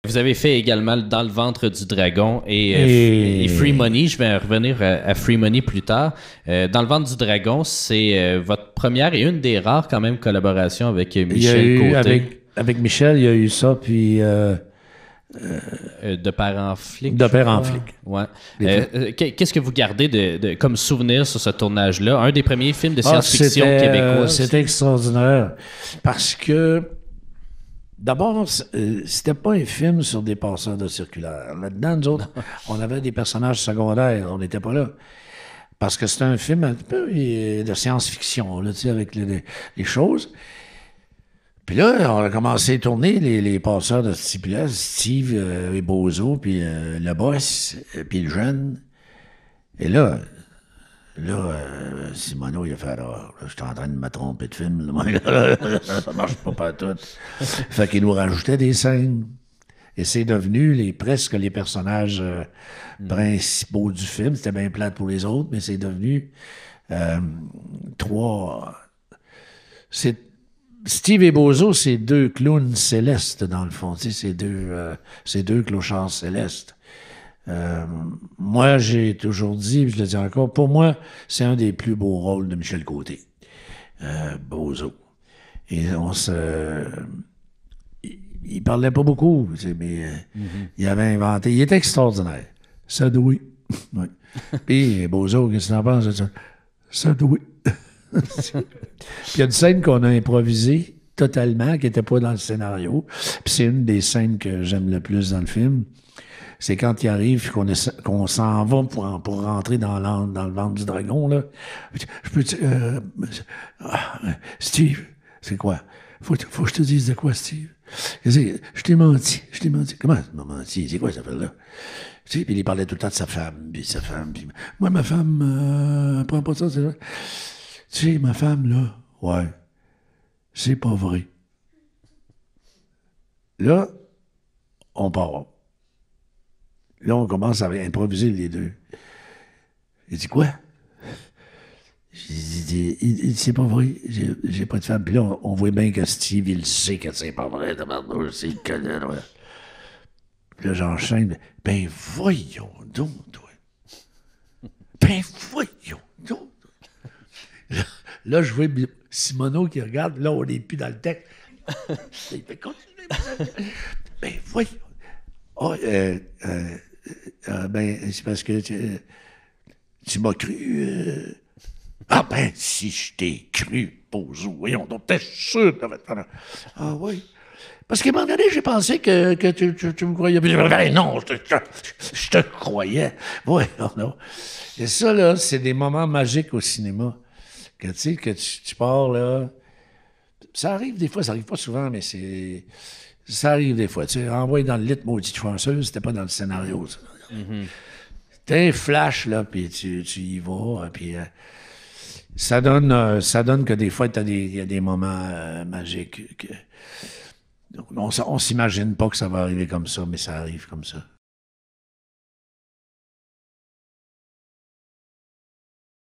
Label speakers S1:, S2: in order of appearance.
S1: Vous avez fait également Dans le ventre du dragon et Free Money. Je vais revenir à Free Money plus tard. Dans le ventre du dragon, c'est votre première et une des rares quand même collaborations avec Michel Côté.
S2: Avec Michel, il y a eu ça, puis...
S1: de père en flic.
S2: De père en flic.
S1: Ouais. Qu'est-ce que vous gardez comme souvenir sur ce tournage-là? Un des premiers films de science-fiction québécois.
S2: C'était extraordinaire. Parce que, d'abord, c'était pas un film sur des passeurs de circulaire. Là-dedans, nous autres, on avait des personnages secondaires. On n'était pas là. Parce que c'était un film un peu de science-fiction, là, tu sais, avec les choses. Puis là, on a commencé à tourner les passeurs de ce type-là, Steve et Bozo, puis le boss, puis le jeune. Et là, Simoneau, il a fait alors, je suis en train de me tromper de film, là, ça marche pas tout. Fait qu'il nous rajoutait des scènes. Et c'est devenu presque les personnages principaux du film. C'était bien plate pour les autres, mais c'est devenu trois. Steve et Bozo, c'est deux clowns célestes, dans le fond. Tu sais, c'est deux clochards célestes. Moi, j'ai toujours dit, je le dis encore, pour moi, c'est un des plus beaux rôles de Michel Côté. Bozo. Et il parlait pas beaucoup, tu sais, mais il avait inventé. Il était extraordinaire. Sadoui. Oui. Puis, Bozo, qu'est-ce que tu en penses de ça? Sadoui. Puis il y a une scène qu'on a improvisée totalement, qui n'était pas dans le scénario. Puis c'est une des scènes que j'aime le plus dans le film. C'est quand il arrive qu'on s'en va pour rentrer dans le ventre du dragon, là. Je peux dire, Steve, c'est quoi? Faut que je te dise de quoi, Steve? Je t'ai menti. Comment tu m'as menti? C'est quoi cette affaire-là? Tu sais, puis il parlait tout le temps de sa femme, puis moi, ma femme, prend pas ça, c'est vrai. Tu sais, ma femme, là, ouais, c'est pas vrai. Là, on part. Là, on commence à improviser les deux. Il dit quoi? Il dit, c'est pas vrai, j'ai pas de femme. Puis là, on voit bien que Steve, il sait que c'est pas vrai, c'est le connaît, ouais. Puis là, j'enchaîne. Ben, voyons donc, toi. Ben, voyons donc. Là, je vois Simoneau qui regarde. Là, on n'est plus dans le texte. Il fait continuer. Ben, voyons. Oh, ben, c'est parce que tu m'as cru. Ah, ben, si je t'ai cru, Bozo, voyons, donc t'es sûr que ah, oui. Parce qu'à un moment donné, j'ai pensé que tu me croyais. Ben non, je te croyais. Oui, non. Et ça, là, c'est des moments magiques au cinéma. Que tu sais, que tu pars, là. Ça arrive des fois, ça arrive pas souvent, mais ça arrive des fois. Tu sais, envoyé dans le lit, maudite chanceuse, c'était pas dans le scénario, ça. T'as un flash, là, puis tu y vas, puis ça donne que des fois, il y a des moments magiques. On s'imagine pas que ça va arriver comme ça, mais ça arrive comme ça.